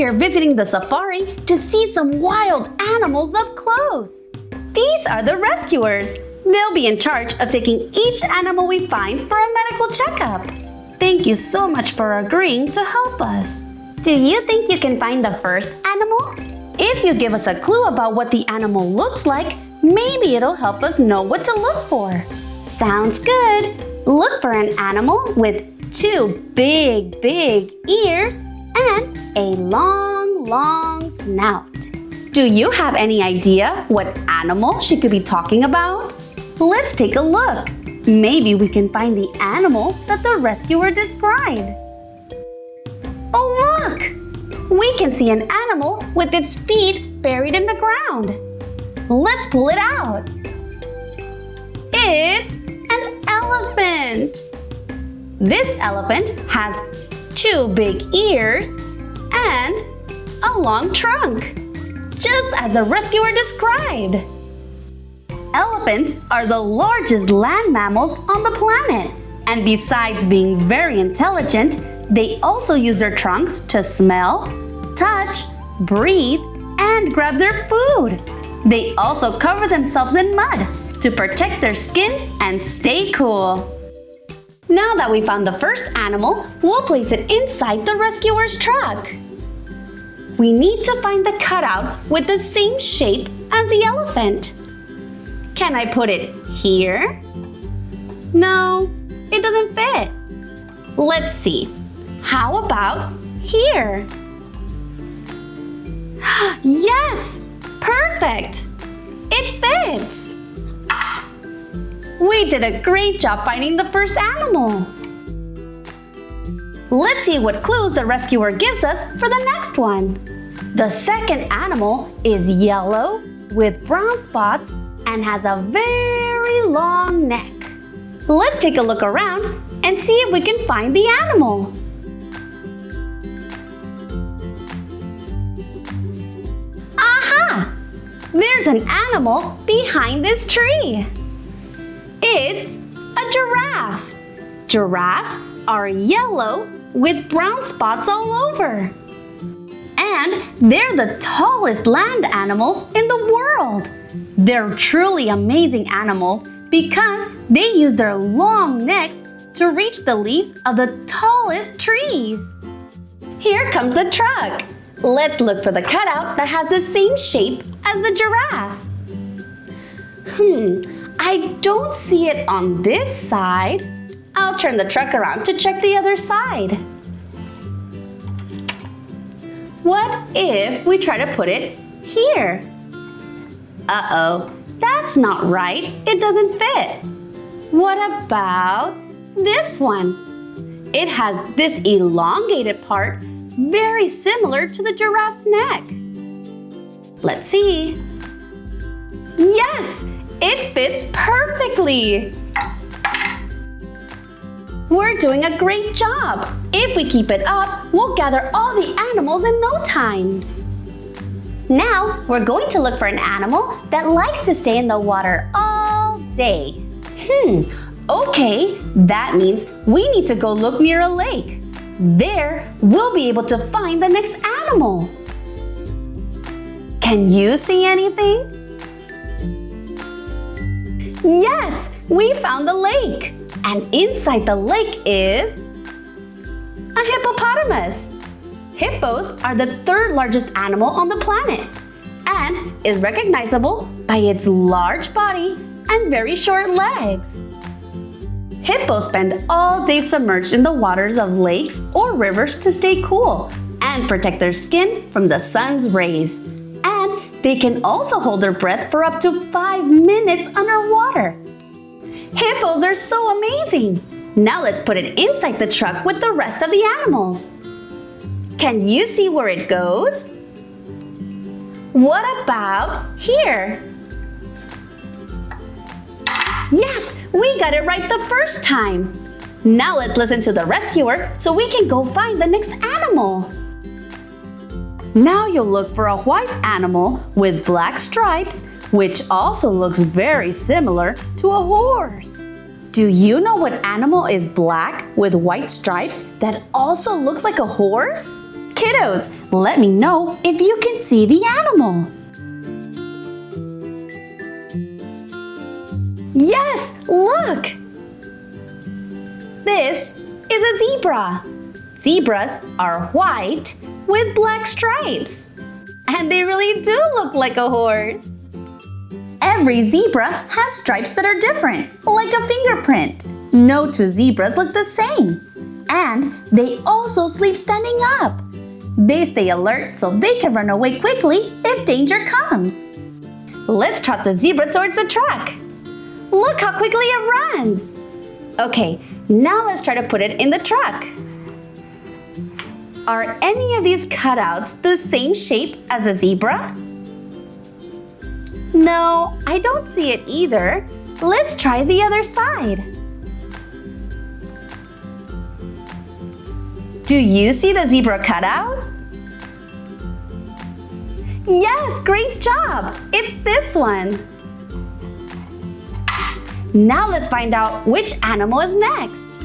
here visiting the safari to see some wild animals up close. These are the rescuers. They'll be in charge of taking each animal we find for a medical checkup. Thank you so much for agreeing to help us. Do you think you can find the first animal? If you give us a clue about what the animal looks like, maybe it'll help us know what to look for. Sounds good. Look for an animal with 2 big ears and a long snout. Do you have any idea what animal she could be talking about? Let's take a look. Maybe we can find the animal that the rescuer described. Oh, look! We can see an animal with its feet buried in the ground. Let's pull it out. It's an elephant. This elephant has 2 big ears and a long trunk, just as the rescuer described. Elephants are the largest land mammals on the planet, and besides being very intelligent, they also use their trunks to smell, touch, breathe, and grab their food. They also cover themselves in mud to protect their skin and stay cool. Now that we found the first animal, we'll place it inside the rescuer's truck. We need to find the cutout with the same shape as the elephant. Can I put it here? No, it doesn't fit. Let's see. How about here? Yes! Perfect! It fits! We did a great job finding the first animal. Let's see what clues the rescuer gives us for the next one. The second animal is yellow with brown spots and has a very long neck. Let's take a look around and see if we can find the animal. Aha! There's an animal behind this tree. It's a giraffe. Giraffes are yellow with brown spots all over. And they're the tallest land animals in the world. They're truly amazing animals because they use their long necks to reach the leaves of the tallest trees. Here comes the truck. Let's look for the cutout that has the same shape as the giraffe. I don't see it on this side. I'll turn the truck around to check the other side. What if we try to put it here? Uh-oh, that's not right. It doesn't fit. What about this one? It has this elongated part, very similar to the giraffe's neck. Let's see. Yes, it fits perfectly. We're doing a great job. If we keep it up, we'll gather all the animals in no time. Now, we're going to look for an animal that likes to stay in the water all day. Okay, that means we need to go look near a lake. There, we'll be able to find the next animal. Can you see anything? Yes, we found the lake. And inside the lake is a hippopotamus. Hippos are the 3rd largest animal on the planet and is recognizable by its large body and very short legs. Hippos spend all day submerged in the waters of lakes or rivers to stay cool and protect their skin from the sun's rays. And they can also hold their breath for up to 5 minutes underwater. Hippos are so amazing! Now let's put it inside the truck with the rest of the animals. Can you see where it goes? What about here? Yes, we got it right the first time. Now let's listen to the rescuer so we can go find the next animal. Now you'll look for a white animal with black stripes, which also looks very similar to a horse. Do you know what animal is black with white stripes that also looks like a horse? Kiddos, let me know if you can see the animal. Yes, look! This is a zebra. Zebras are white with black stripes. And they really do look like a horse. Every zebra has stripes that are different, like a fingerprint. No two zebras look the same. And they also sleep standing up. They stay alert so they can run away quickly if danger comes. Let's trot the zebra towards the truck. Look how quickly it runs. Okay, now let's try to put it in the truck. Are any of these cutouts the same shape as the zebra? No, I don't see it either. Let's try the other side. Do you see the zebra cutout? Yes, great job! It's this one. Now let's find out which animal is next.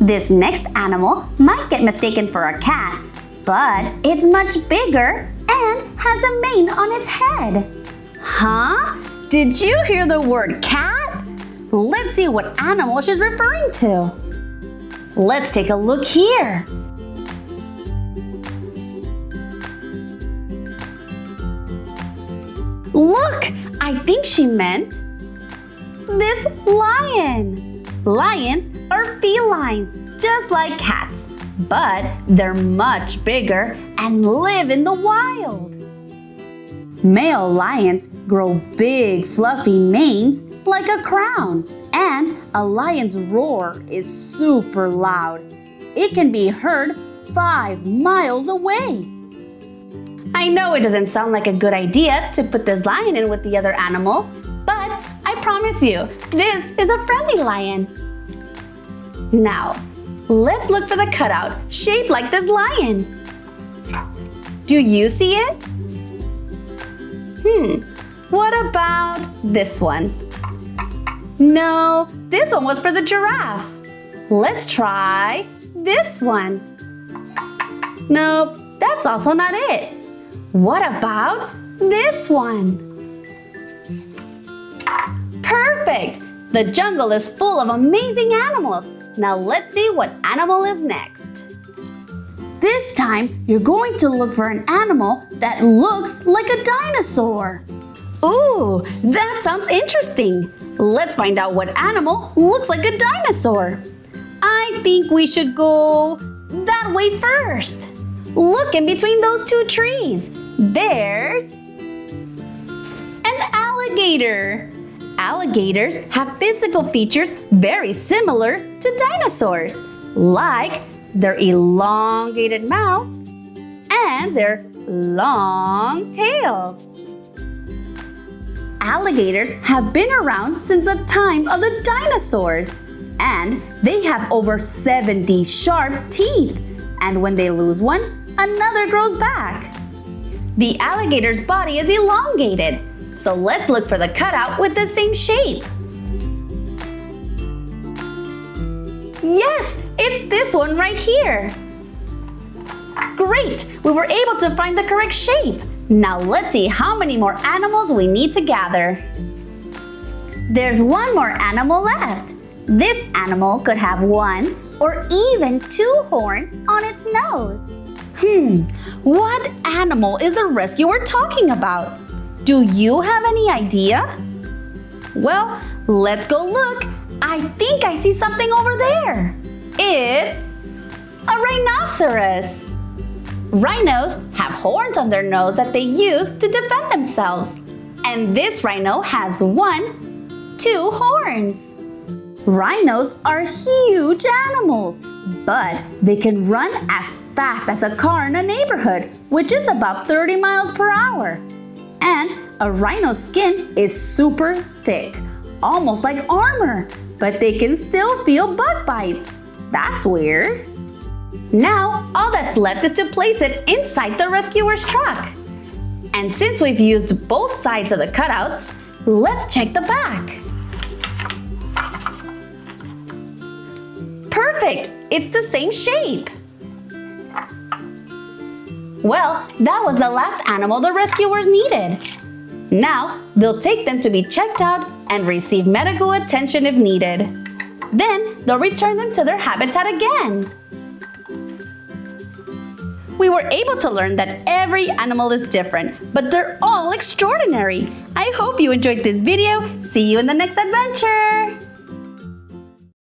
This next animal might get mistaken for a cat, but it's much bigger and has a mane on its head. Huh? Did you hear the word cat? Let's see what animal she's referring to. Let's take a look here. Look, I think she meant this lion. Lions are felines, just like cats, but they're much bigger and live in the wild. Male lions grow big, fluffy manes like a crown, and a lion's roar is super loud. It can be heard 5 miles away. I know it doesn't sound like a good idea to put this lion in with the other animals, but I promise you, this is a friendly lion. Now, let's look for the cutout shaped like this lion. Do you see it? What about this one? No, this one was for the giraffe. Let's try this one. Nope, that's also not it. What about this one? Perfect! The jungle is full of amazing animals. Now let's see what animal is next. This time, you're going to look for an animal that looks like a dinosaur. Ooh, that sounds interesting. Let's find out what animal looks like a dinosaur. I think we should go that way first. Look in between those two trees. There's an alligator. Alligators have physical features very similar to dinosaurs, like their elongated mouths and their long tails. Alligators have been around since the time of the dinosaurs, and they have over 70 sharp teeth, and when they lose one, another grows back. The alligator's body is elongated, so let's look for the cutout with the same shape. Yes, it's this one right here. Great, we were able to find the correct shape. Now let's see how many more animals we need to gather. There's one more animal left. This animal could have 1 or even 2 horns on its nose. What animal is the rescuer talking about? Do you have any idea? Well, let's go look. I think I see something over there. It's a rhinoceros. Rhinos have horns on their nose that they use to defend themselves. And this rhino has 1, 2 horns. Rhinos are huge animals, but they can run as fast as a car in a neighborhood, which is about 30 miles per hour. And a rhino's skin is super thick, almost like armor, but they can still feel bug bites. That's weird. Now, all that's left is to place it inside the rescuer's truck. And since we've used both sides of the cutouts, let's check the back. Perfect! It's the same shape. Well, that was the last animal the rescuers needed. Now, they'll take them to be checked out and receive medical attention if needed. Then, they'll return them to their habitat again. We were able to learn that every animal is different, but they're all extraordinary. I hope you enjoyed this video. See you in the next adventure!